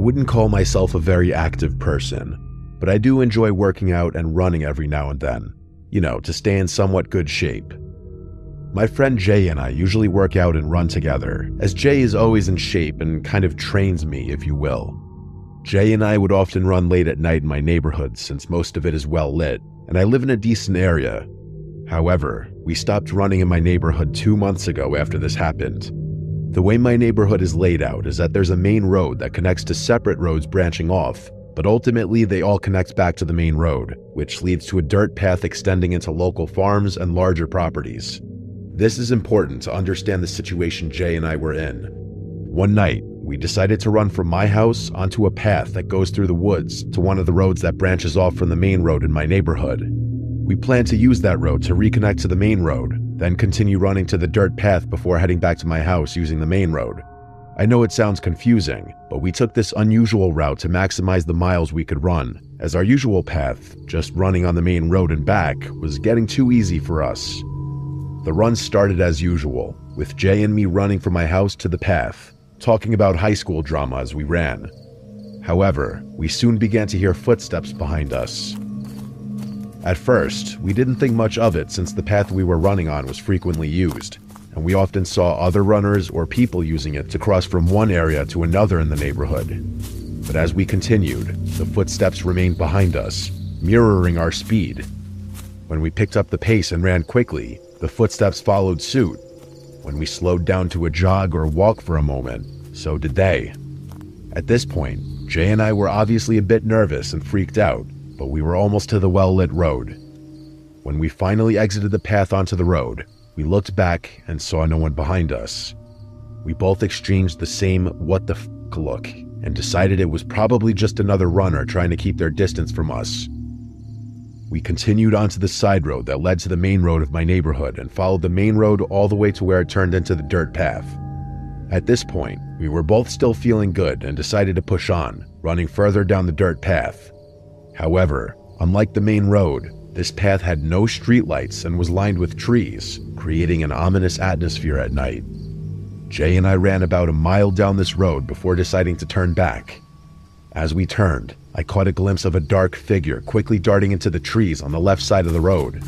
wouldn't call myself a very active person, but I do enjoy working out and running every now and then, to stay in somewhat good shape. My friend Jay and I usually work out and run together, as Jay is always in shape and kind of trains me, if you will. Jay and I would often run late at night in my neighborhood since most of it is well lit, and I live in a decent area. However, we stopped running in my neighborhood 2 months ago after this happened. The way my neighborhood is laid out is that there's a main road that connects to separate roads branching off, but ultimately they all connect back to the main road, which leads to a dirt path extending into local farms and larger properties. This is important to understand the situation Jay and I were in. One night, we decided to run from my house onto a path that goes through the woods to one of the roads that branches off from the main road in my neighborhood. We planned to use that road to reconnect to the main road, then continue running to the dirt path before heading back to my house using the main road. I know it sounds confusing, but we took this unusual route to maximize the miles we could run, as our usual path, just running on the main road and back, was getting too easy for us. The run started as usual, with Jay and me running from my house to the path, talking about high school drama as we ran. However, we soon began to hear footsteps behind us. At first, we didn't think much of it since the path we were running on was frequently used, and we often saw other runners or people using it to cross from one area to another in the neighborhood. But as we continued, the footsteps remained behind us, mirroring our speed. When we picked up the pace and ran quickly, the footsteps followed suit. When we slowed down to a jog or walk for a moment, so did they. At this point, Jay and I were obviously a bit nervous and freaked out, but we were almost to the well-lit road. When we finally exited the path onto the road, we looked back and saw no one behind us. We both exchanged the same what the f*** look and decided it was probably just another runner trying to keep their distance from us. We continued onto the side road that led to the main road of my neighborhood and followed the main road all the way to where it turned into the dirt path. At this point, we were both still feeling good and decided to push on, running further down the dirt path. However, unlike the main road, this path had no streetlights and was lined with trees, creating an ominous atmosphere at night. Jay and I ran about a mile down this road before deciding to turn back. As we turned, I caught a glimpse of a dark figure quickly darting into the trees on the left side of the road.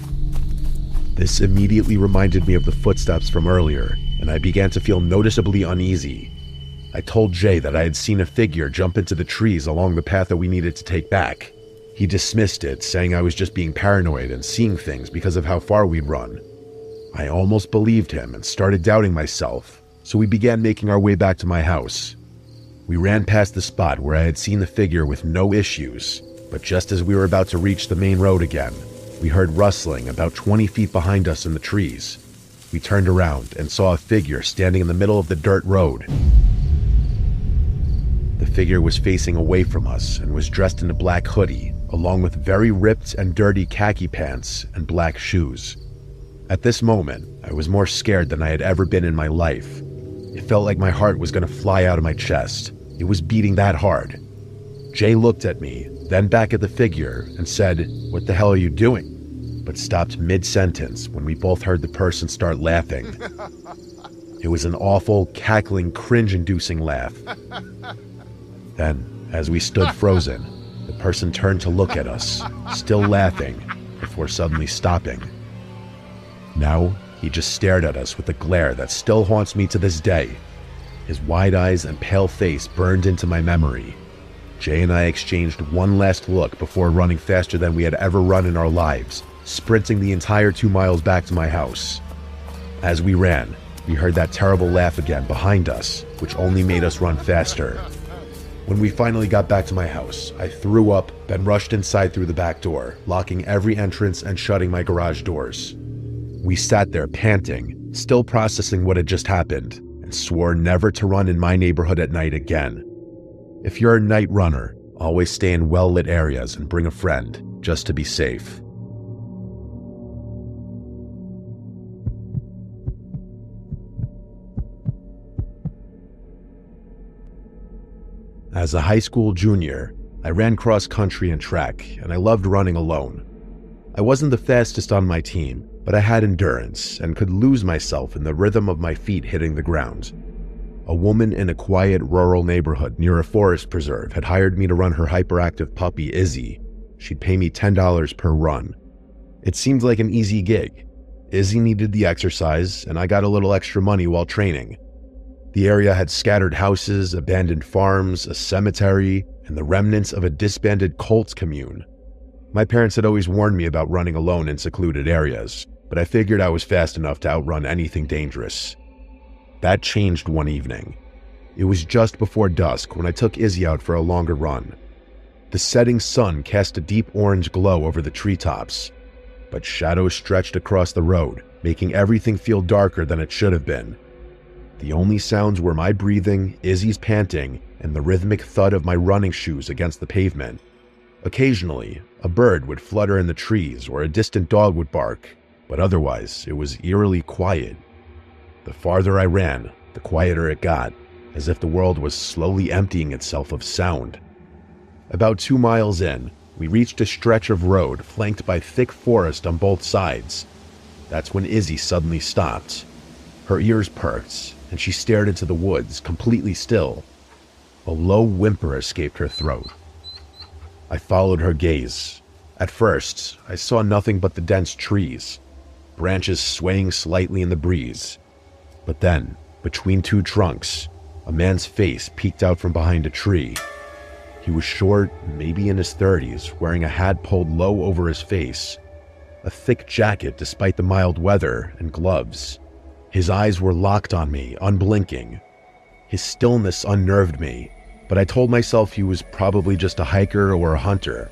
This immediately reminded me of the footsteps from earlier, and I began to feel noticeably uneasy. I told Jay that I had seen a figure jump into the trees along the path that we needed to take back. He dismissed it, saying I was just being paranoid and seeing things because of how far we'd run. I almost believed him and started doubting myself, so we began making our way back to my house. We ran past the spot where I had seen the figure with no issues, but just as we were about to reach the main road again, we heard rustling about 20 feet behind us in the trees. We turned around and saw a figure standing in the middle of the dirt road. The figure was facing away from us and was dressed in a black hoodie, along with very ripped and dirty khaki pants and black shoes. At this moment, I was more scared than I had ever been in my life. It felt like my heart was going to fly out of my chest. It was beating that hard. Jay looked at me, then back at the figure, and said, "What the hell are you doing?" but stopped mid-sentence when we both heard the person start laughing. It was an awful, cackling, cringe-inducing laugh. Then, as we stood frozen, the person turned to look at us, still laughing, before suddenly stopping. Now, he just stared at us with a glare that still haunts me to this day. His wide eyes and pale face burned into my memory. Jay and I exchanged one last look before running faster than we had ever run in our lives, sprinting the entire 2 miles back to my house. As we ran, we heard that terrible laugh again behind us, which only made us run faster. When we finally got back to my house, I threw up, then rushed inside through the back door, locking every entrance and shutting my garage doors. We sat there panting, still processing what had just happened, and swore never to run in my neighborhood at night again. If you're a night runner, always stay in well-lit areas and bring a friend, just to be safe. As a high school junior, I ran cross-country and track, and I loved running alone. I wasn't the fastest on my team, but I had endurance and could lose myself in the rhythm of my feet hitting the ground. A woman in a quiet rural neighborhood near a forest preserve had hired me to run her hyperactive puppy, Izzy. She'd pay me $10 per run. It seemed like an easy gig. Izzy needed the exercise, and I got a little extra money while training. The area had scattered houses, abandoned farms, a cemetery, and the remnants of a disbanded cult commune. My parents had always warned me about running alone in secluded areas, but I figured I was fast enough to outrun anything dangerous. That changed one evening. It was just before dusk when I took Izzy out for a longer run. The setting sun cast a deep orange glow over the treetops, but shadows stretched across the road, making everything feel darker than it should have been. The only sounds were my breathing, Izzy's panting, and the rhythmic thud of my running shoes against the pavement. Occasionally, a bird would flutter in the trees or a distant dog would bark, but otherwise it was eerily quiet. The farther I ran, the quieter it got, as if the world was slowly emptying itself of sound. About 2 miles in, we reached a stretch of road flanked by thick forest on both sides. That's when Izzy suddenly stopped. Her ears perked, and she stared into the woods, completely still. A low whimper escaped her throat. I followed her gaze. At first, I saw nothing but the dense trees, branches swaying slightly in the breeze. But then, between 2 trunks, a man's face peeked out from behind a tree. He was short, maybe in his 30s, wearing a hat pulled low over his face, a thick jacket despite the mild weather, and gloves. His eyes were locked on me, unblinking. His stillness unnerved me, but I told myself he was probably just a hiker or a hunter.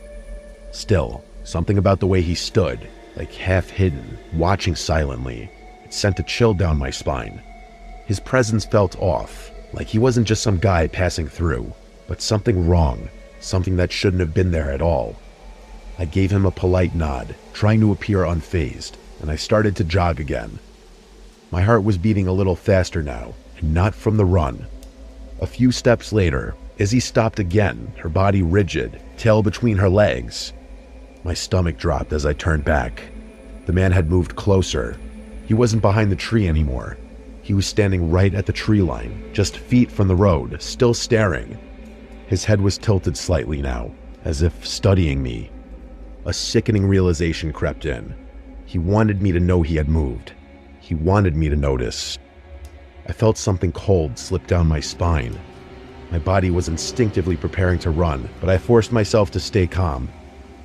Still, something about the way he stood, like half hidden, watching silently, it sent a chill down my spine. His presence felt off, like he wasn't just some guy passing through, but something wrong, something that shouldn't have been there at all. I gave him a polite nod, trying to appear unfazed, and I started to jog again. My heart was beating a little faster now, and not from the run. A few steps later, Izzy stopped again, her body rigid, tail between her legs. My stomach dropped as I turned back. The man had moved closer. He wasn't behind the tree anymore. He was standing right at the tree line, just feet from the road, still staring. His head was tilted slightly now, as if studying me. A sickening realization crept in. He wanted me to know he had moved. He wanted me to notice. I felt something cold slip down my spine. My body was instinctively preparing to run, but I forced myself to stay calm.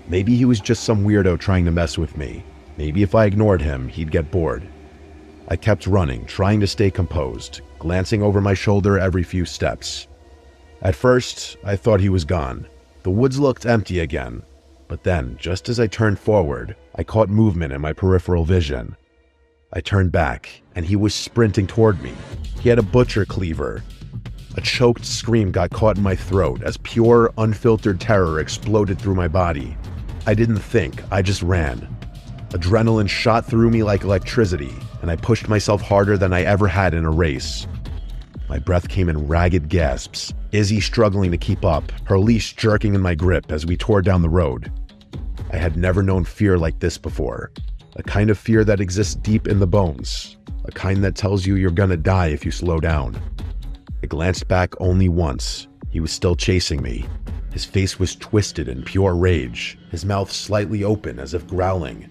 Maybe he was just some weirdo trying to mess with me. Maybe if I ignored him, he'd get bored. I kept running, trying to stay composed, glancing over my shoulder every few steps. At first, I thought he was gone. The woods looked empty again. But then, just as I turned forward, I caught movement in my peripheral vision. I turned back, and he was sprinting toward me. He had a butcher cleaver. A choked scream got caught in my throat as pure, unfiltered terror exploded through my body. I didn't think, I just ran. Adrenaline shot through me like electricity, and I pushed myself harder than I ever had in a race. My breath came in ragged gasps, Izzy struggling to keep up, her leash jerking in my grip as we tore down the road. I had never known fear like this before. A kind of fear that exists deep in the bones. A kind that tells you you're gonna die if you slow down. I glanced back only once. He was still chasing me. His face was twisted in pure rage, his mouth slightly open as if growling.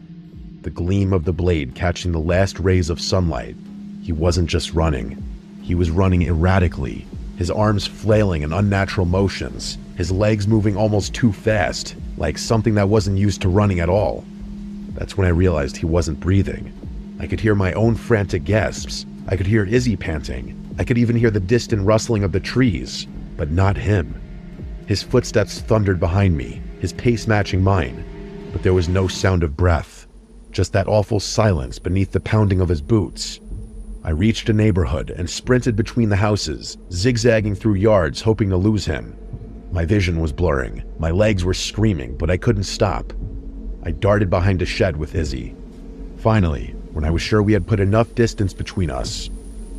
The gleam of the blade catching the last rays of sunlight. He wasn't just running. He was running erratically, his arms flailing in unnatural motions, his legs moving almost too fast, like something that wasn't used to running at all. That's when I realized he wasn't breathing. I could hear my own frantic gasps. I could hear Izzy panting. I could even hear the distant rustling of the trees, but not him. His footsteps thundered behind me, his pace matching mine, but there was no sound of breath, just that awful silence beneath the pounding of his boots. I reached a neighborhood and sprinted between the houses, zigzagging through yards hoping to lose him. My vision was blurring, my legs were screaming, but I couldn't stop. I darted behind a shed with Izzy. Finally, when I was sure we had put enough distance between us,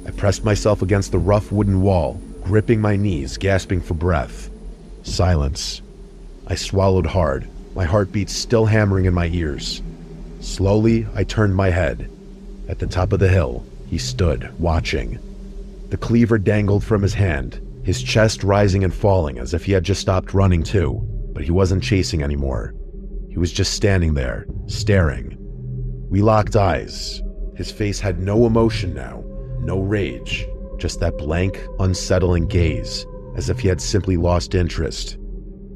I pressed myself against the rough wooden wall, gripping my knees, gasping for breath. Silence. I swallowed hard, my heartbeat still hammering in my ears. Slowly, I turned my head. At the top of the hill, he stood, watching. The cleaver dangled from his hand, his chest rising and falling as if he had just stopped running too, but he wasn't chasing anymore. He was just standing there, staring. We locked eyes. His face had no emotion now, no rage, just that blank, unsettling gaze, as if he had simply lost interest.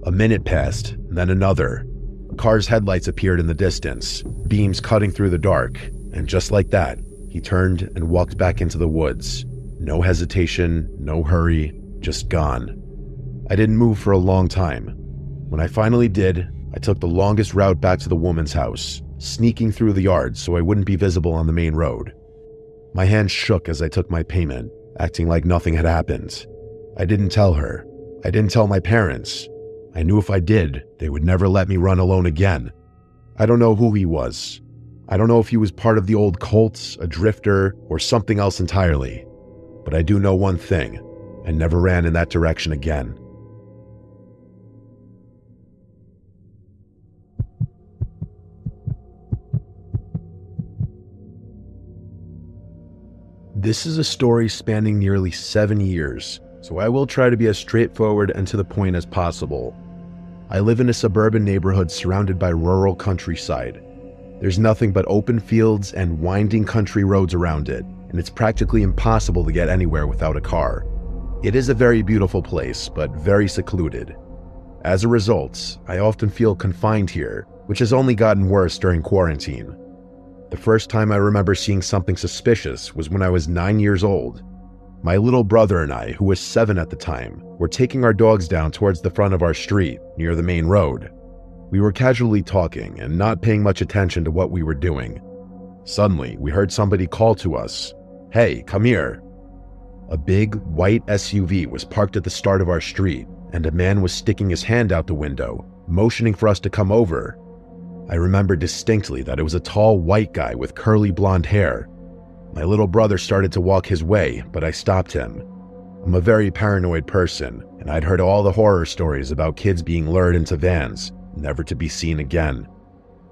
A minute passed, then another. A car's headlights appeared in the distance, beams cutting through the dark, and just like that, he turned and walked back into the woods. No hesitation, no hurry, just gone. I didn't move for a long time. When I finally did, I took the longest route back to the woman's house, sneaking through the yard so I wouldn't be visible on the main road. My hand shook as I took my payment, acting like nothing had happened. I didn't tell her. I didn't tell my parents. I knew if I did, they would never let me run alone again. I don't know who he was. I don't know if he was part of the old cults, a drifter, or something else entirely. But I do know one thing. I never ran in that direction again. This is a story spanning nearly 7 years, so I will try to be as straightforward and to the point as possible. I live in a suburban neighborhood surrounded by rural countryside. There's nothing but open fields and winding country roads around it, and it's practically impossible to get anywhere without a car. It is a very beautiful place, but very secluded. As a result, I often feel confined here, which has only gotten worse during quarantine. The first time I remember seeing something suspicious was when I was 9 years old. My little brother and I, who was 7 at the time, were taking our dogs down towards the front of our street, near the main road. We were casually talking and not paying much attention to what we were doing. Suddenly, we heard somebody call to us, "Hey, come here." A big, white SUV was parked at the start of our street, and a man was sticking his hand out the window, motioning for us to come over. I remember distinctly that it was a tall white guy with curly blonde hair. My little brother started to walk his way, but I stopped him. I'm a very paranoid person, and I'd heard all the horror stories about kids being lured into vans, never to be seen again.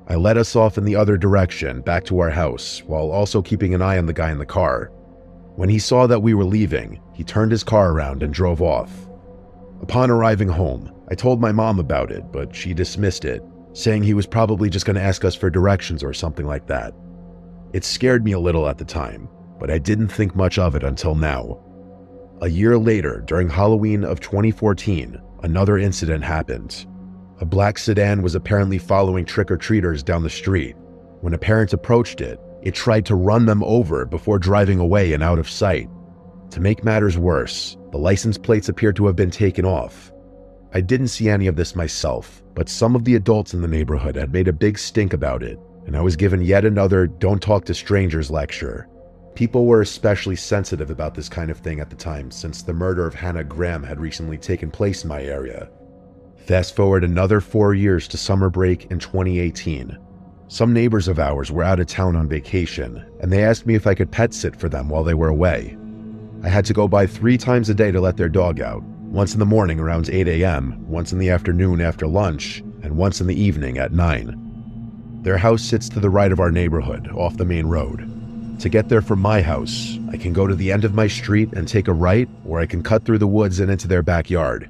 I led us off in the other direction, back to our house, while also keeping an eye on the guy in the car. When he saw that we were leaving, he turned his car around and drove off. Upon arriving home, I told my mom about it, but she dismissed it, saying he was probably just going to ask us for directions or something like that. It scared me a little at the time, but I didn't think much of it until now. A year later, during Halloween of 2014, another incident happened. A black sedan was apparently following trick-or-treaters down the street. When a parent approached it, it tried to run them over before driving away and out of sight. To make matters worse, the license plates appeared to have been taken off. I didn't see any of this myself, but some of the adults in the neighborhood had made a big stink about it, and I was given yet another "don't talk to strangers" lecture. People were especially sensitive about this kind of thing at the time, since the murder of Hannah Graham had recently taken place in my area. Fast forward another 4 years to summer break in 2018. Some neighbors of ours were out of town on vacation, and they asked me if I could pet sit for them while they were away. I had to go by 3 times a day to let their dog out, once in the morning around 8 a.m., once in the afternoon after lunch, and once in the evening at 9. Their house sits to the right of our neighborhood, off the main road. To get there from my house, I can go to the end of my street and take a right, or I can cut through the woods and into their backyard.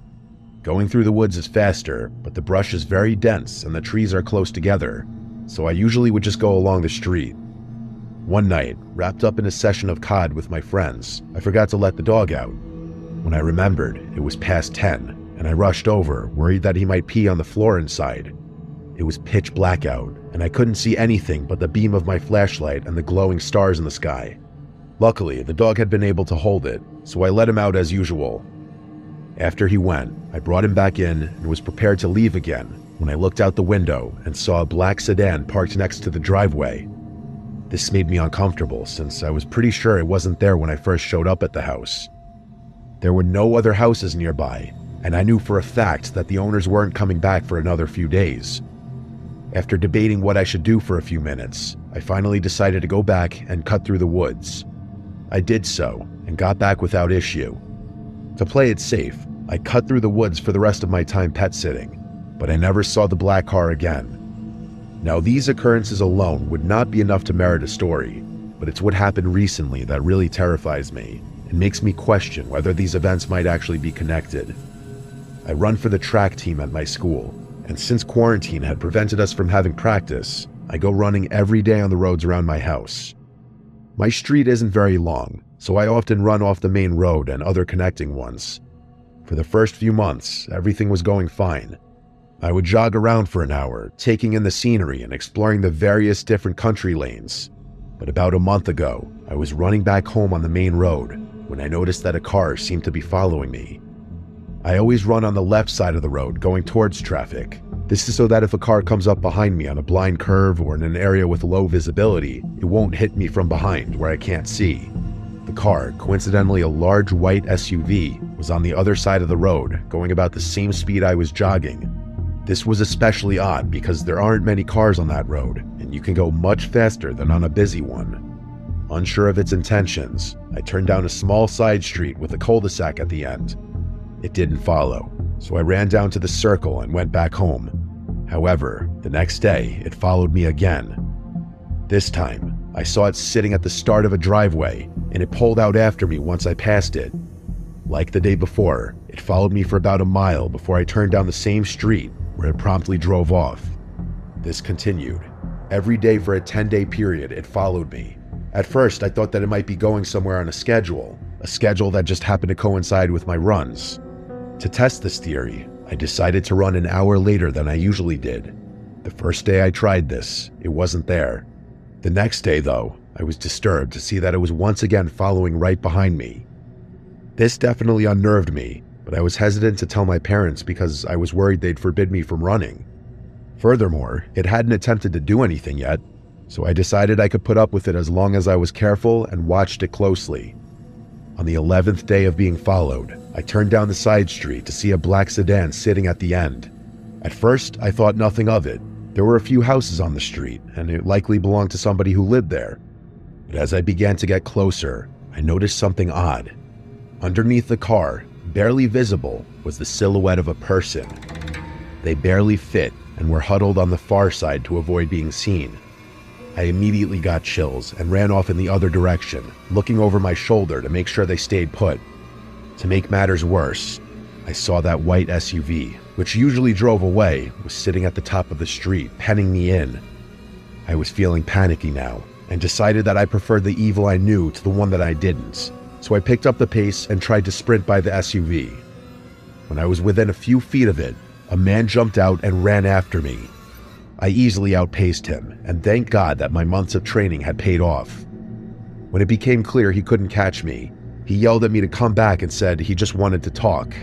Going through the woods is faster, but the brush is very dense and the trees are close together, so I usually would just go along the street. One night, wrapped up in a session of COD with my friends, I forgot to let the dog out. When I remembered, it was past 10, and I rushed over, worried that he might pee on the floor inside. It was pitch black out, and I couldn't see anything but the beam of my flashlight and the glowing stars in the sky. Luckily, the dog had been able to hold it, so I let him out as usual. After he went, I brought him back in and was prepared to leave again when I looked out the window and saw a black sedan parked next to the driveway. This made me uncomfortable since I was pretty sure it wasn't there when I first showed up at the house. There were no other houses nearby, and I knew for a fact that the owners weren't coming back for another few days. After debating what I should do for a few minutes, I finally decided to go back and cut through the woods. I did so, and got back without issue. To play it safe, I cut through the woods for the rest of my time pet sitting, but I never saw the black car again. Now, these occurrences alone would not be enough to merit a story, but it's what happened recently that really terrifies me, It makes me question whether these events might actually be connected. I run for the track team at my school, and since quarantine had prevented us from having practice, I go running every day on the roads around my house. My street isn't very long, so I often run off the main road and other connecting ones. For the first few months, everything was going fine. I would jog around for an hour, taking in the scenery and exploring the various different country lanes. But about a month ago, I was running back home on the main road when I noticed that a car seemed to be following me. I always run on the left side of the road, going towards traffic. This is so that if a car comes up behind me on a blind curve or in an area with low visibility, it won't hit me from behind where I can't see. The car, coincidentally a large white SUV, was on the other side of the road, going about the same speed I was jogging. This was especially odd because there aren't many cars on that road, and you can go much faster than on a busy one. Unsure of its intentions, I turned down a small side street with a cul-de-sac at the end. It didn't follow, so I ran down to the circle and went back home. However, the next day, it followed me again. This time, I saw it sitting at the start of a driveway, and it pulled out after me once I passed it. Like the day before, it followed me for about a mile before I turned down the same street, where it promptly drove off. This continued. Every day for a 10-day period, it followed me. At first, I thought that it might be going somewhere on a schedule that just happened to coincide with my runs. To test this theory, I decided to run an hour later than I usually did. The first day I tried this, it wasn't there. The next day, though, I was disturbed to see that it was once again following right behind me. This definitely unnerved me, but I was hesitant to tell my parents because I was worried they'd forbid me from running. Furthermore, it hadn't attempted to do anything yet, so I decided I could put up with it as long as I was careful and watched it closely. On the 11th day of being followed, I turned down the side street to see a black sedan sitting at the end. At first, I thought nothing of it. There were a few houses on the street, and it likely belonged to somebody who lived there. But as I began to get closer, I noticed something odd. Underneath the car, barely visible, was the silhouette of a person. They barely fit and were huddled on the far side to avoid being seen. I immediately got chills and ran off in the other direction, looking over my shoulder to make sure they stayed put. To make matters worse, I saw that white SUV, which usually drove away, was sitting at the top of the street, penning me in. I was feeling panicky now, and decided that I preferred the evil I knew to the one that I didn't, so I picked up the pace and tried to sprint by the SUV. When I was within a few feet of it, a man jumped out and ran after me. I easily outpaced him, and thank God that my months of training had paid off. When it became clear he couldn't catch me, he yelled at me to come back and said he just wanted to talk.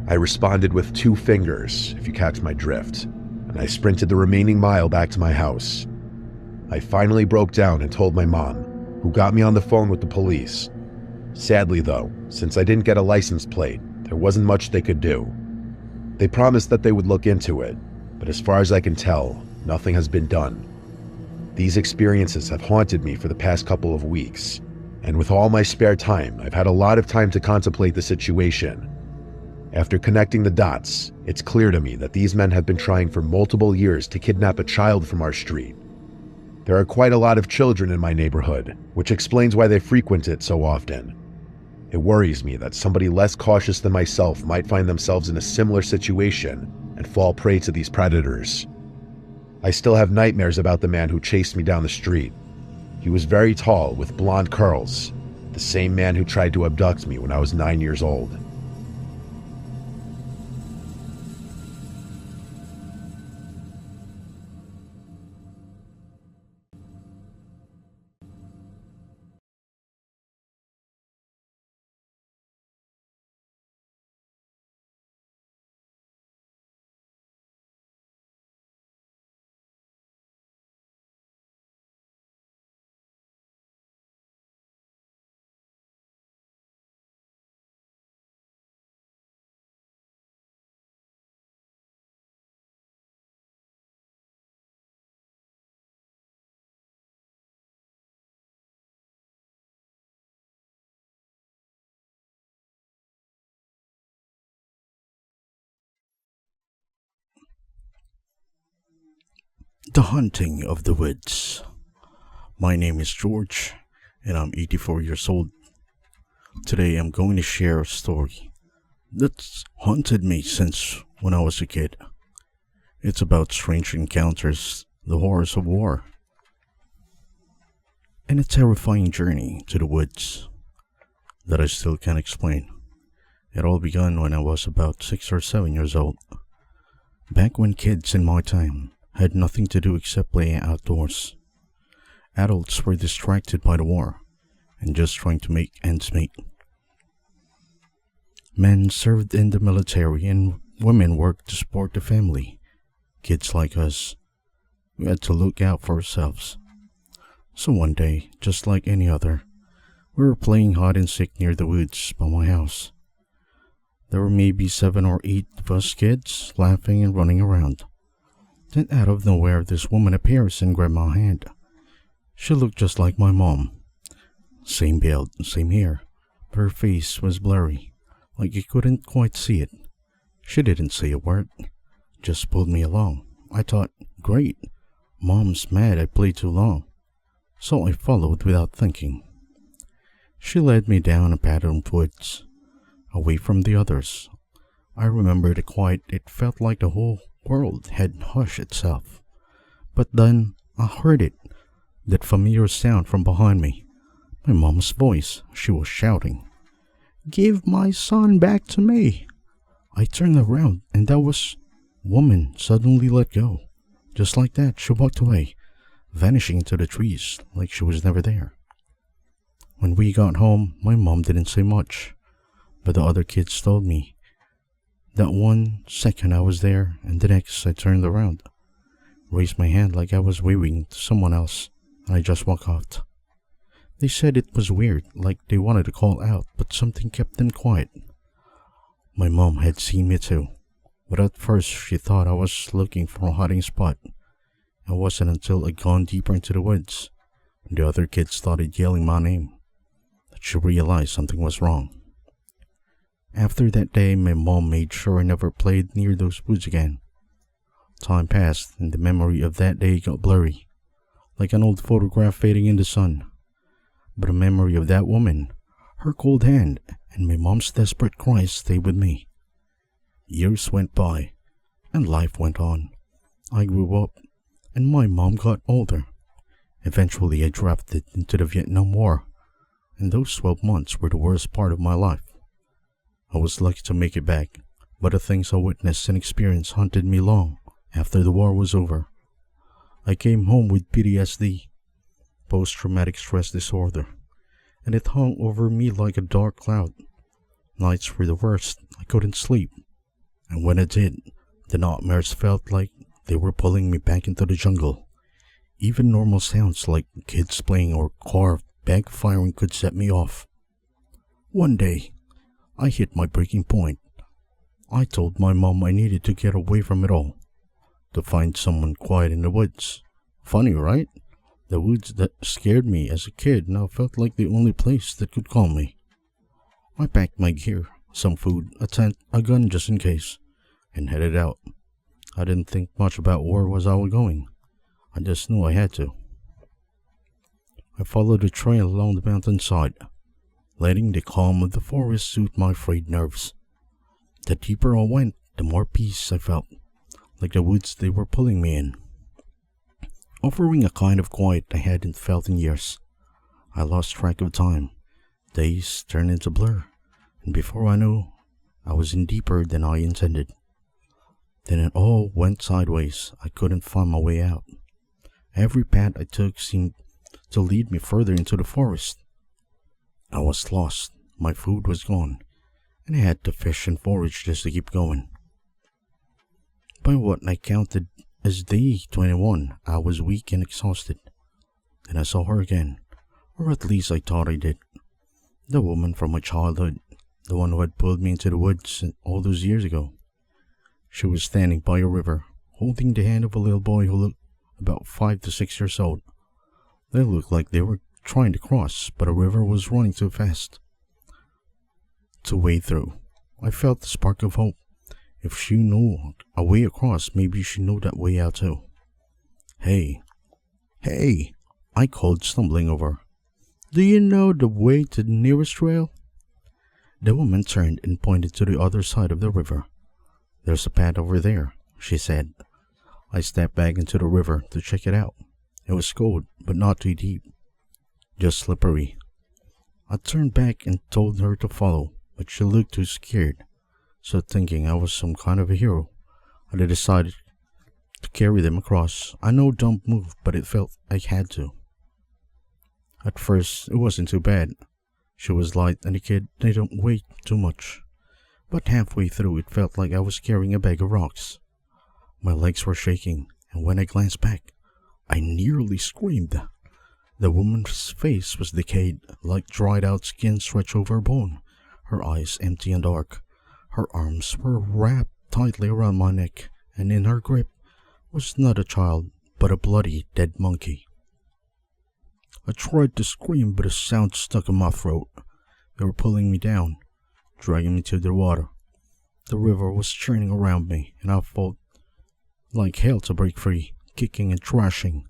I responded with 2 fingers, if you catch my drift, and I sprinted the remaining mile back to my house. I finally broke down and told my mom, who got me on the phone with the police. Sadly though, since I didn't get a license plate, there wasn't much they could do. They promised that they would look into it, but as far as I can tell, nothing has been done. These experiences have haunted me for the past couple of weeks, and with all my spare time, I've had a lot of time to contemplate the situation. After connecting the dots, it's clear to me that these men have been trying for multiple years to kidnap a child from our street. There are quite a lot of children in my neighborhood, which explains why they frequent it so often. It worries me that somebody less cautious than myself might find themselves in a similar situation and fall prey to these predators. I still have nightmares about the man who chased me down the street. He was very tall with blonde curls, the same man who tried to abduct me when I was 9 years old. The Hunting of the Woods. My name is George, and I'm 84 years old. Today I'm going to share a story that's haunted me since when I was a kid. It's about strange encounters, the horrors of war, and a terrifying journey to the woods that I still can't explain. It all began when I was about 6 or 7 years old. Back when kids in my time had nothing to do except play outdoors. Adults were distracted by the war and just trying to make ends meet. Men served in the military and women worked to support the family. Kids like us, we had to look out for ourselves. So one day, just like any other, we were playing hide and seek near the woods by my house. There were maybe 7 or 8 of us kids laughing and running around. Then out of nowhere this woman appears and grabbed my hand. She looked just like my mom. Same build, same hair, but her face was blurry, like you couldn't quite see it. She didn't say a word, just pulled me along. I thought, great, Mom's mad I played too long. So I followed without thinking. She led me down a path of woods, away from the others. I remember the quiet. It felt like the whole world had hushed itself. But then I heard it, that familiar sound from behind me. My mom's voice. She was shouting, "Give my son back to me." I turned around and that woman suddenly let go. Just like that, she walked away, vanishing into the trees like she was never there. When we got home, my mom didn't say much, but the other kids told me that 1 second I was there and the next I turned around, raised my hand like I was waving to someone else, and I just walked out. They said it was weird, like they wanted to call out, but something kept them quiet. My mom had seen me too, but at first she thought I was looking for a hiding spot. It wasn't until I'd gone deeper into the woods and the other kids started yelling my name that she realized something was wrong. After that day, my mom made sure I never played near those woods again. Time passed and the memory of that day got blurry, like an old photograph fading in the sun. But the memory of that woman, her cold hand, and my mom's desperate cries stayed with me. Years went by, and life went on. I grew up, and my mom got older. Eventually, I drafted into the Vietnam War, and those 12 months were the worst part of my life. I was lucky to make it back, but the things I witnessed and experienced haunted me long after the war was over. I came home with PTSD, post-traumatic stress disorder, and it hung over me like a dark cloud. Nights were the worst. I couldn't sleep, and when I did, the nightmares felt like they were pulling me back into the jungle. Even normal sounds like kids playing or car backfiring could set me off. One day, I hit my breaking point. I told my mom I needed to get away from it all, to find someone quiet in the woods. Funny, right? The woods that scared me as a kid now felt like the only place that could calm me. I packed my gear, some food, a tent, a gun just in case, and headed out. I didn't think much about where was I was going. I just knew I had to. I followed the trail along the mountainside, letting the calm of the forest soothe my frayed nerves. The deeper I went, the more peace I felt, like the woods they were pulling me in, offering a kind of quiet I hadn't felt in years. I lost track of time. Days turned into blur, and before I knew, I was in deeper than I intended. Then it all went sideways. I couldn't find my way out. Every path I took seemed to lead me further into the forest. I was lost. My food was gone, and I had to fish and forage just to keep going. By what I counted as day 21, I was weak and exhausted. Then I saw her again, or at least I thought I did. The woman from my childhood, the one who had pulled me into the woods all those years ago. She was standing by a river, holding the hand of a little boy who looked about 5 to 6 years old. They looked like they were trying to cross, but the river was running too fast to wade through. I felt the spark of hope. If she knew a way across, maybe she knew that way out too. Hey, I called, stumbling over. Do you know the way to the nearest trail? The woman turned and pointed to the other side of the river. "There's a path over there," she said. I stepped back into the river to check it out. It was cold, but not too deep, just slippery. I turned back and told her to follow, but she looked too scared. So thinking I was some kind of a hero, I decided to carry them across. I know dumb move, but it felt I had to. At first, it wasn't too bad. She was light and the kid didn't weigh too much. But halfway through, it felt like I was carrying a bag of rocks. My legs were shaking, and when I glanced back, I nearly screamed. The woman's face was decayed, like dried out skin stretched over a bone, her eyes empty and dark. Her arms were wrapped tightly around my neck, and in her grip was not a child, but a bloody dead monkey. I tried to scream, but a sound stuck in my throat. They were pulling me down, dragging me to the water. The river was churning around me, and I felt like hell to break free, kicking and thrashing.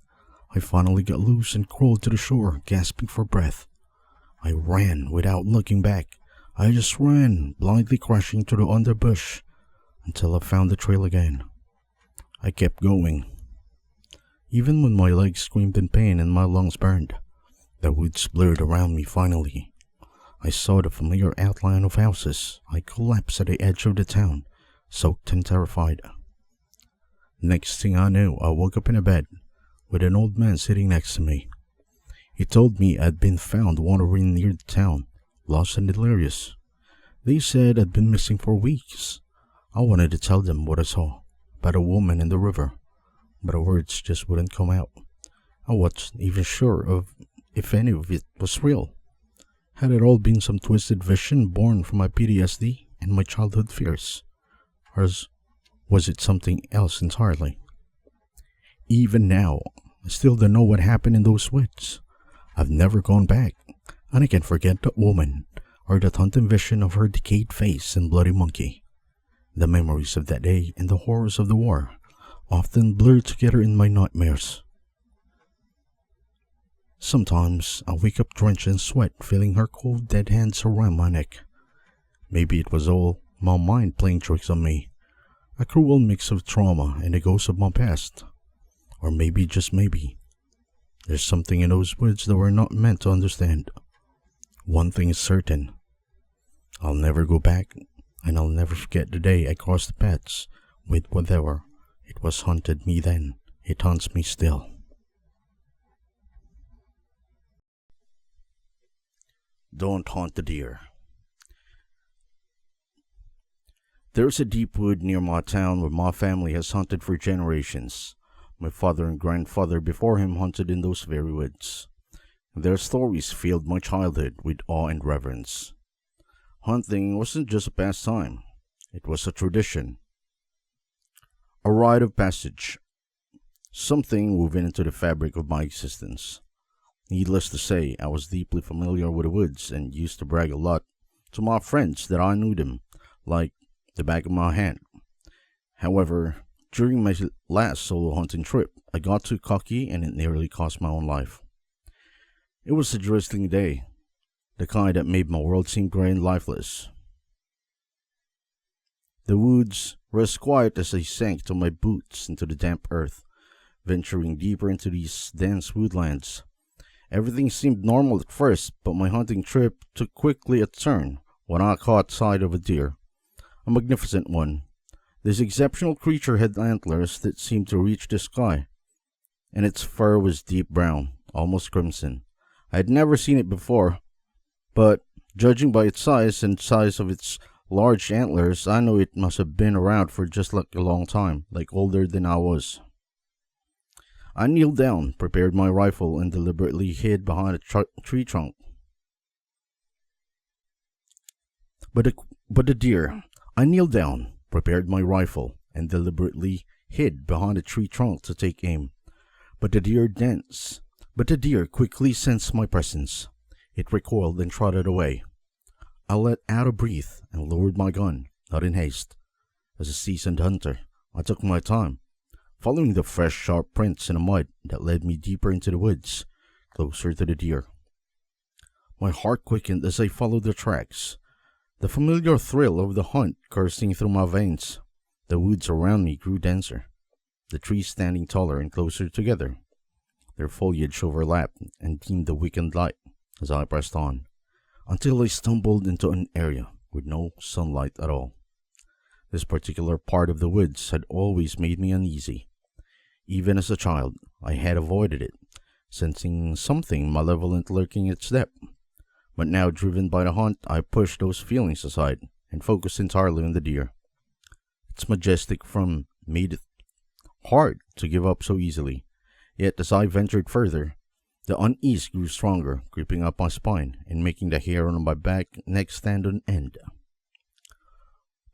I finally got loose and crawled to the shore, gasping for breath. I ran without looking back. I just ran, blindly crashing through the underbush until I found the trail again. I kept going, even when my legs screamed in pain and my lungs burned. The woods blurred around me finally. I saw the familiar outline of houses. I collapsed at the edge of the town, soaked and terrified. Next thing I knew, I woke up in a bed with an old man sitting next to me. He told me I'd been found wandering near the town, lost and delirious. They said I'd been missing for weeks. I wanted to tell them what I saw about a woman in the river, but the words just wouldn't come out. I wasn't even sure of if any of it was real. Had it all been some twisted vision born from my PTSD and my childhood fears? Or was it something else entirely? Even now, I still don't know what happened in those woods. I've never gone back, and I can't forget that woman or that haunting vision of her decayed face and bloody monkey. The memories of that day and the horrors of the war often blur together in my nightmares. Sometimes I wake up drenched in sweat, feeling her cold dead hands around my neck. Maybe it was all my mind playing tricks on me, a cruel mix of trauma and the ghosts of my past. Or maybe, just maybe, there's something in those woods that we're not meant to understand. One thing is certain. I'll never go back, and I'll never forget the day I crossed the paths with whatever it was haunted me then. It haunts me still. Don't haunt the deer. There's a deep wood near my town where my family has hunted for generations. My father and grandfather before him hunted in those very woods. Their stories filled my childhood with awe and reverence. Hunting wasn't just a pastime, it was a tradition, a rite of passage, something woven into the fabric of my existence. Needless to say, I was deeply familiar with the woods and used to brag a lot to my friends that I knew them like the back of my hand. However, during my last solo hunting trip, I got too cocky and it nearly cost my own life. It was a drizzling day, the kind that made my world seem grey and lifeless. The woods were as quiet as I sank to my boots into the damp earth, venturing deeper into these dense woodlands. Everything seemed normal at first, but my hunting trip took quickly a turn when I caught sight of a deer, a magnificent one. This exceptional creature had antlers that seemed to reach the sky, and its fur was deep brown, almost crimson. I had never seen it before, but judging by its size and size of its large antlers, I knew it must have been around for just like a long time, like older than I was. I kneeled down, prepared my rifle, and deliberately hid behind a tree trunk. But the deer, I kneeled down, prepared my rifle, and deliberately hid behind a tree trunk to take aim. But the deer quickly sensed my presence. It recoiled and trotted away. I let out a breath and lowered my gun, not in haste. As a seasoned hunter, I took my time, following the fresh, sharp prints in the mud that led me deeper into the woods, closer to the deer. My heart quickened as I followed their tracks. The familiar thrill of the hunt coursing through my veins. The woods around me grew denser, the trees standing taller and closer together. Their foliage overlapped and dimmed the weakened light as I pressed on, until I stumbled into an area with no sunlight at all. This particular part of the woods had always made me uneasy. Even as a child, I had avoided it, sensing something malevolent lurking its depth. But now, driven by the hunt, I pushed those feelings aside and focused entirely on the deer. Its majestic front made it hard to give up so easily. Yet as I ventured further, the unease grew stronger, creeping up my spine and making the hair on my neck stand on end.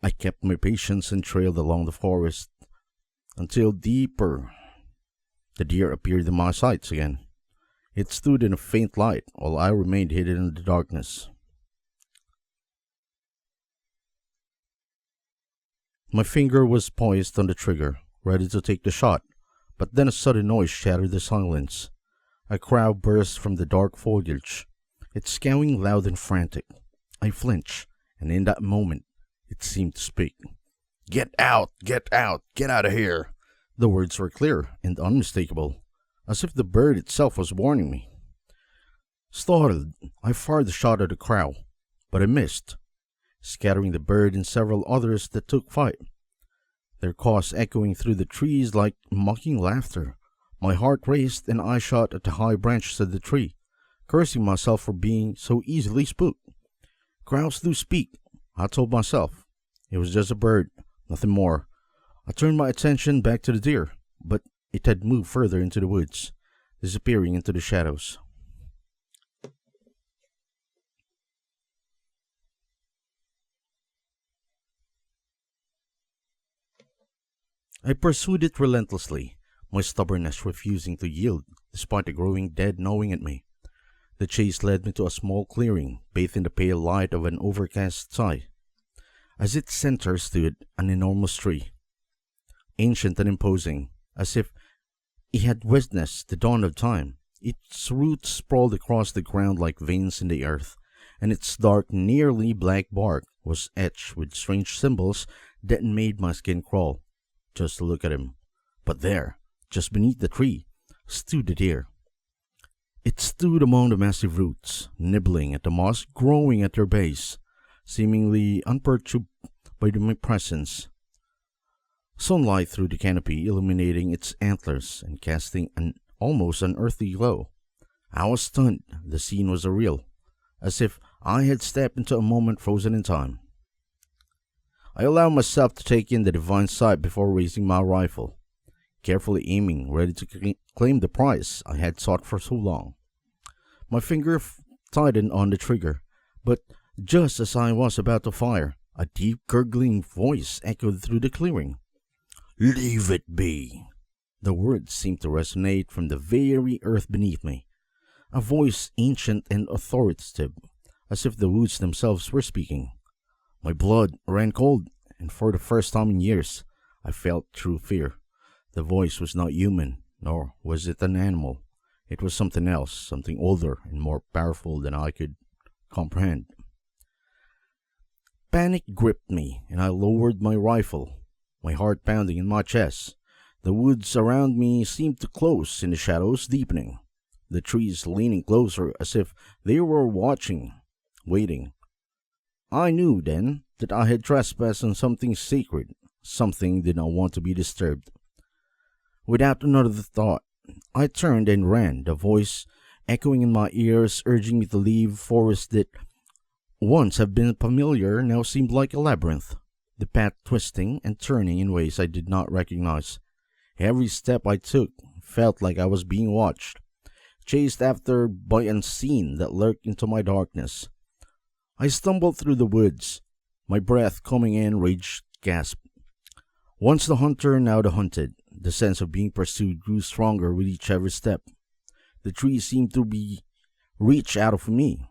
I kept my patience and trailed along the forest until deeper the deer appeared in my sights again. It stood in a faint light while I remained hidden in the darkness. My finger was poised on the trigger, ready to take the shot, but then a sudden noise shattered the silence. A cry burst from the dark foliage, its scowling loud and frantic. I flinched, and in that moment, it seemed to speak. Get out! Get out! Get out of here! The words were clear and unmistakable, as if the bird itself was warning me. Startled, I fired the shot at the crow, but I missed, scattering the bird and several others that took flight, their calls echoing through the trees like mocking laughter. My heart raced and I shot at the high branches of the tree, cursing myself for being so easily spooked. Crows do speak, I told myself. It was just a bird, nothing more. I turned my attention back to the deer, but it had moved further into the woods, disappearing into the shadows. I pursued it relentlessly, my stubbornness refusing to yield despite the growing dead gnawing at me. The chase led me to a small clearing, bathed in the pale light of an overcast sky. As its center stood an enormous tree, ancient and imposing, as if it had witnessed the dawn of time. Its roots sprawled across the ground like veins in the earth, and its dark, nearly black bark was etched with strange symbols that made my skin crawl, just to look at him. But there, just beneath the tree, stood the deer. It stood among the massive roots, nibbling at the moss growing at their base, seemingly unperturbed by my presence. Sunlight through the canopy illuminating its antlers and casting an almost unearthly glow. I was stunned. The scene was surreal, as if I had stepped into a moment frozen in time. I allowed myself to take in the divine sight before raising my rifle, carefully aiming, ready to claim the prize I had sought for so long. My finger tightened on the trigger, but just as I was about to fire, a deep gurgling voice echoed through the clearing. "Leave it be." The words seemed to resonate from the very earth beneath me, a voice ancient and authoritative, as if the woods themselves were speaking. My blood ran cold, and for the first time in years, I felt true fear. The voice was not human, nor was it an animal. It was something else, something older and more powerful than I could comprehend. Panic gripped me, and I lowered my rifle, my heart pounding in my chest. The woods around me seemed to close in the shadows deepening, the trees leaning closer as if they were watching, waiting. I knew then that I had trespassed on something sacred, something did not want to be disturbed. Without another thought, I turned and ran, the voice echoing in my ears, urging me to leave forest that once had been familiar now seemed like a labyrinth, the path twisting and turning in ways I did not recognize. Every step I took felt like I was being watched, chased after by unseen that lurked into my darkness. I stumbled through the woods, my breath coming in raged gasp. Once the hunter, now the hunted. The sense of being pursued grew stronger with each every step. The trees seemed to be reach out for me,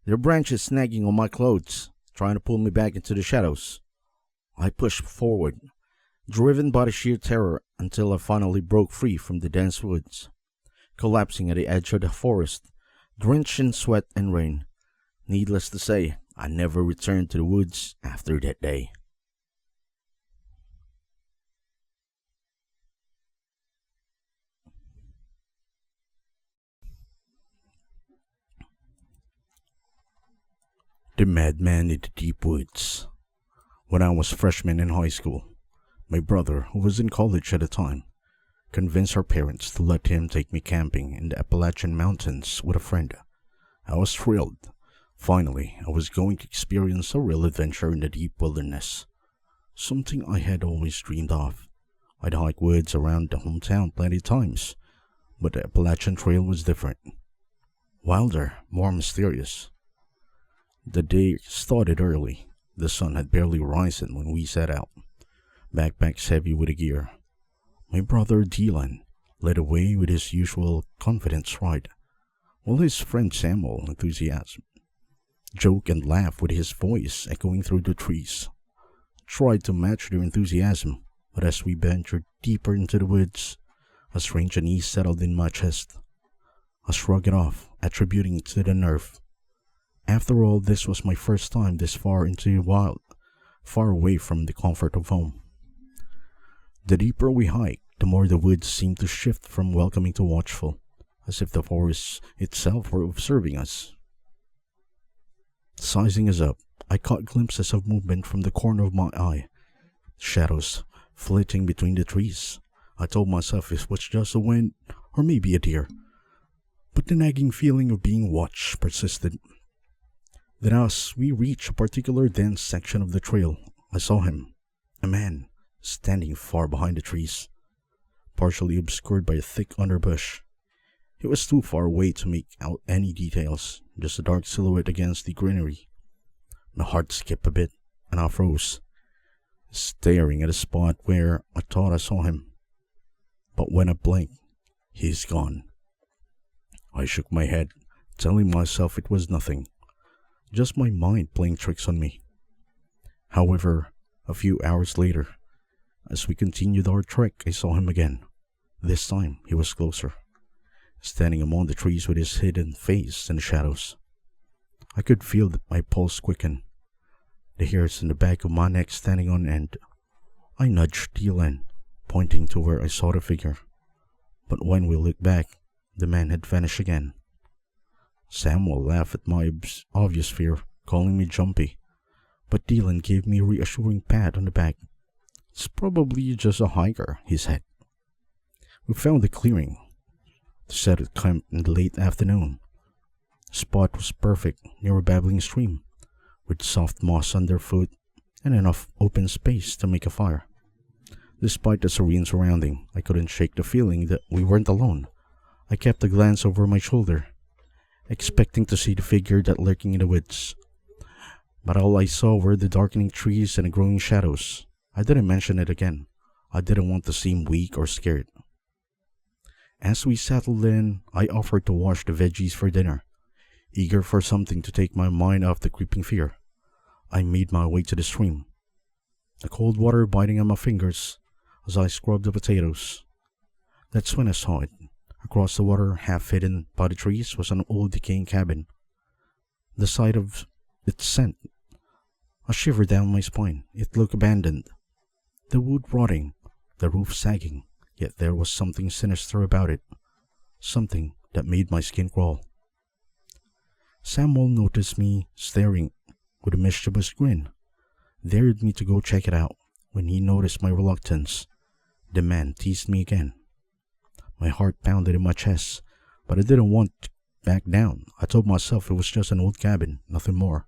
their branches snagging on my clothes, trying to pull me back into the shadows. I pushed forward, driven by the sheer terror, until I finally broke free from the dense woods, collapsing at the edge of the forest, drenched in sweat and rain. Needless to say, I never returned to the woods after that day. The Madman in the Deep Woods. When I was freshman in high school, my brother, who was in college at the time, convinced our parents to let him take me camping in the Appalachian Mountains with a friend. I was thrilled. Finally, I was going to experience a real adventure in the deep wilderness, something I had always dreamed of. I'd hiked woods around the hometown plenty of times, but the Appalachian Trail was different. Wilder, more mysterious. The day started early. The sun had barely risen when we set out, backpacks heavy with the gear. My brother Dylan led the way with his usual confident stride, while his friend Samuel enthusiasm, joked and laughed with his voice echoing through the trees. Tried to match their enthusiasm, but as we ventured deeper into the woods, a strange unease settled in my chest. I shrugged it off, attributing it to the nerve. After all, this was my first time this far into the wild, far away from the comfort of home. The deeper we hiked, the more the woods seemed to shift from welcoming to watchful, as if the forest itself were observing us. Sizing us up, I caught glimpses of movement from the corner of my eye, shadows flitting between the trees. I told myself it was just a wind, or maybe a deer, but the nagging feeling of being watched persisted. Then as we reached a particular dense section of the trail, I saw him, a man, standing far behind the trees, partially obscured by a thick underbush. He was too far away to make out any details, just a dark silhouette against the greenery. My heart skipped a bit, and I froze, staring at a spot where I thought I saw him. But when I blinked, he's gone. I shook my head, telling myself it was nothing, just my mind playing tricks on me. However, a few hours later, as we continued our trek, I saw him again. This time, he was closer, standing among the trees with his hidden face in the shadows. I could feel my pulse quicken, the hairs in the back of my neck standing on end. I nudged Dylan, pointing to where I saw the figure. But when we looked back, the man had vanished again. Samuel laughed at my obvious fear, calling me jumpy, but Dylan gave me a reassuring pat on the back. It's probably just a hiker, he said. We found a clearing to set at camp in the late afternoon. The spot was perfect, near a babbling stream, with soft moss underfoot and enough open space to make a fire. Despite the serene surrounding, I couldn't shake the feeling that we weren't alone. I kept a glance over my shoulder, expecting to see the figure that lurking in the woods. But all I saw were the darkening trees and the growing shadows. I didn't mention it again. I didn't want to seem weak or scared. As we settled in, I offered to wash the veggies for dinner, eager for something to take my mind off the creeping fear. I made my way to the stream, the cold water biting on my fingers as I scrubbed the potatoes. That's when I saw it. Across the water, half hidden by the trees, was an old decaying cabin. The sight of its sent a shiver down my spine. It looked abandoned, the wood rotting, the roof sagging, yet there was something sinister about it, something that made my skin crawl. Samuel noticed me staring with a mischievous grin, dared me to go check it out. When he noticed my reluctance, the man teased me again. My heart pounded in my chest, but I didn't want to back down. I told myself it was just an old cabin, nothing more.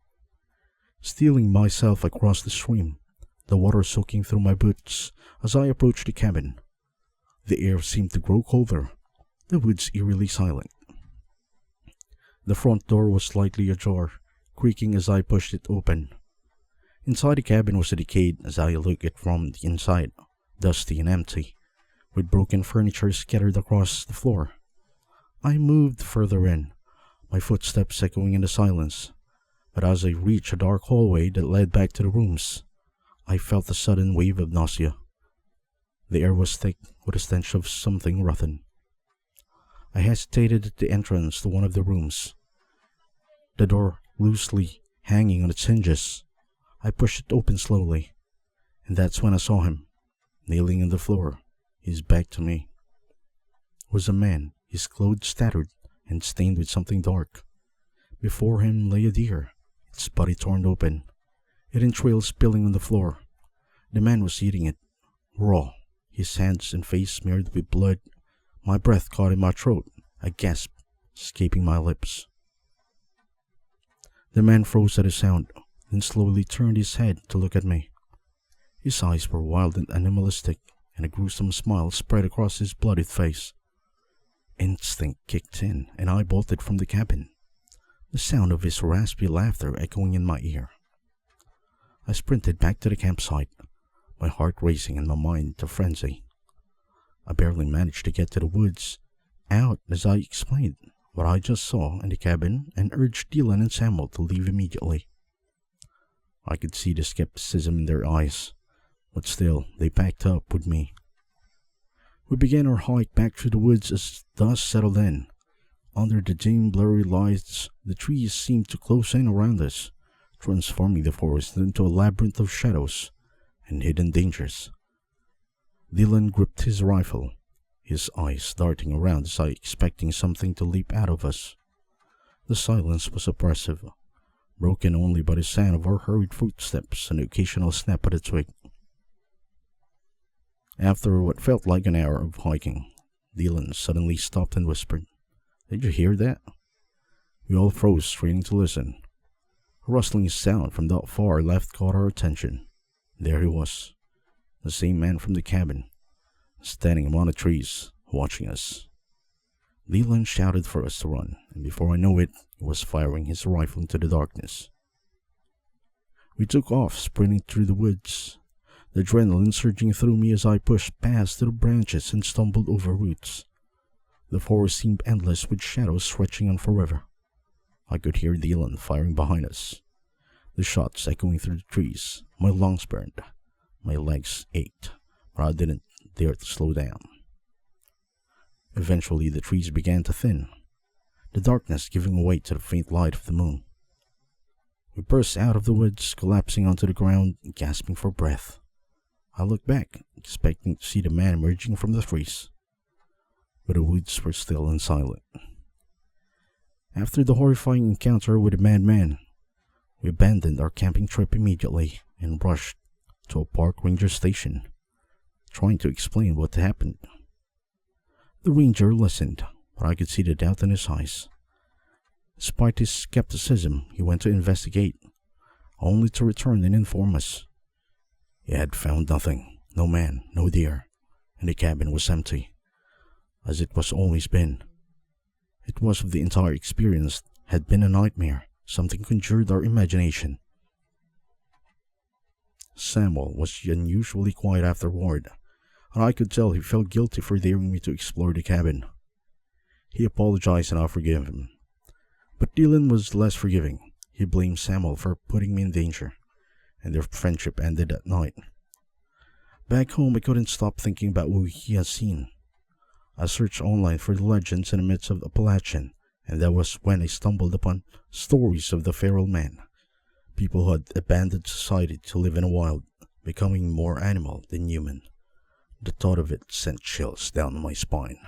Stealing myself across the stream, the water soaking through my boots as I approached the cabin. The air seemed to grow colder, the woods eerily silent. The front door was slightly ajar, creaking as I pushed it open. Inside the cabin was decayed as I looked at it from the inside, dusty and empty, with broken furniture scattered across the floor. I moved further in, my footsteps echoing in the silence, but as I reached a dark hallway that led back to the rooms, I felt a sudden wave of nausea. The air was thick with a stench of something rotten. I hesitated at the entrance to one of the rooms. The door loosely hanging on its hinges. I pushed it open slowly, and that's when I saw him, kneeling on the floor, his back to me. It was a man, his clothes tattered and stained with something dark. Before him lay a deer, its body torn open, its entrails spilling on the floor. The man was eating it, raw, his hands and face smeared with blood. My breath caught in my throat, a gasp escaping my lips. The man froze at the sound, then slowly turned his head to look at me. His eyes were wild and animalistic, and a gruesome smile spread across his bloodied face. Instinct kicked in, and I bolted from the cabin, the sound of his raspy laughter echoing in my ear. I sprinted back to the campsite, my heart racing and my mind to frenzy. I barely managed to get to the woods, out as I explained what I just saw in the cabin and urged Dylan and Samuel to leave immediately. I could see the skepticism in their eyes, but still they backed up with me. We began our hike back through the woods as dusk settled in. Under the dim, blurry lights, the trees seemed to close in around us, transforming the forest into a labyrinth of shadows and hidden dangers. Dylan gripped his rifle, his eyes darting around as I expecting something to leap out of us. The silence was oppressive, broken only by the sound of our hurried footsteps and the occasional snap of a twig. After what felt like an hour of hiking, Dylan suddenly stopped and whispered, "Did you hear that?" We all froze, straining to listen. A rustling sound from that far left caught our attention. There he was, the same man from the cabin, standing among the trees, watching us. Dylan shouted for us to run, and before I knew it, he was firing his rifle into the darkness. We took off, sprinting through the woods, the adrenaline surging through me as I pushed past the branches and stumbled over roots. The forest seemed endless with shadows stretching on forever. I could hear Dylan firing behind us, the shots echoing through the trees. My lungs burned, my legs ached, but I didn't dare to slow down. Eventually the trees began to thin, the darkness giving way to the faint light of the moon. We burst out of the woods, collapsing onto the ground, gasping for breath. I looked back, expecting to see the man emerging from the trees, but the woods were still and silent. After the horrifying encounter with the madman, we abandoned our camping trip immediately and rushed to a park ranger station, trying to explain what happened. The ranger listened, but I could see the doubt in his eyes. Despite his skepticism, he went to investigate, only to return and inform us. He had found nothing, no man, no deer, and the cabin was empty, as it was always been. It was of the entire experience had been a nightmare, something conjured our imagination. Samuel was unusually quiet afterward, and I could tell he felt guilty for daring me to explore the cabin. He apologized and I forgave him. But Dylan was less forgiving. He blamed Samuel for putting me in danger, and their friendship ended that night. Back home, I couldn't stop thinking about what he had seen. I searched online for the legends in the midst of Appalachian, and that was when I stumbled upon stories of the feral man, people who had abandoned society to live in the wild, becoming more animal than human. The thought of it sent chills down my spine.